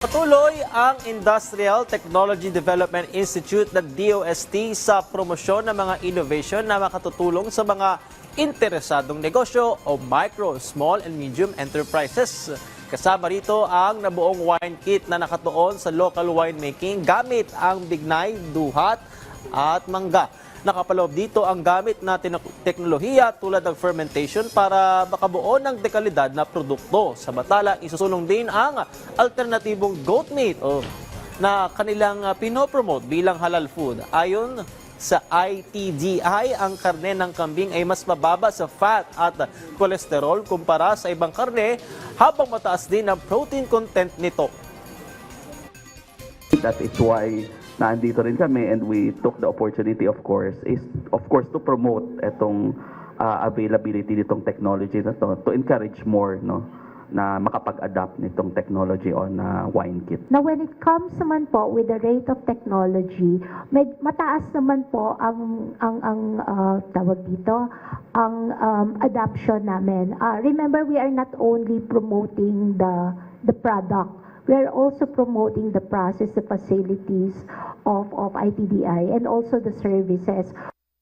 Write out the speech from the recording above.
Patuloy ang Industrial Technology Development Institute ng DOST sa promosyon ng mga innovation na makatutulong sa mga interesadong negosyo o micro, small and medium enterprises. Kasama rito ang nabuong wine kit na nakatuon sa local winemaking gamit ang bignay, duhat at mangga. Nakapaloob dito ang gamit na teknolohiya tulad ng fermentation para makabuo ng dekalidad na produkto. Samantala, isusulong din ang alternatibong goat meat na kanilang pinopromote bilang halal food. Ayon sa ITDI, ang karne ng kambing ay mas mababa sa fat at kolesterol kumpara sa ibang karne, habang mataas din ang protein content nito. That is why nandito rin kami and we took the opportunity of course to promote itong availability nitong technology na to encourage more na makapag-adapt nitong technology on wine kit. Now when it comes naman po with the rate of technology, mataas naman po ang tawag dito, ang adoption namin. Remember, we are not only promoting the product. We are also promoting the process, the facilities of ITDI and also the services.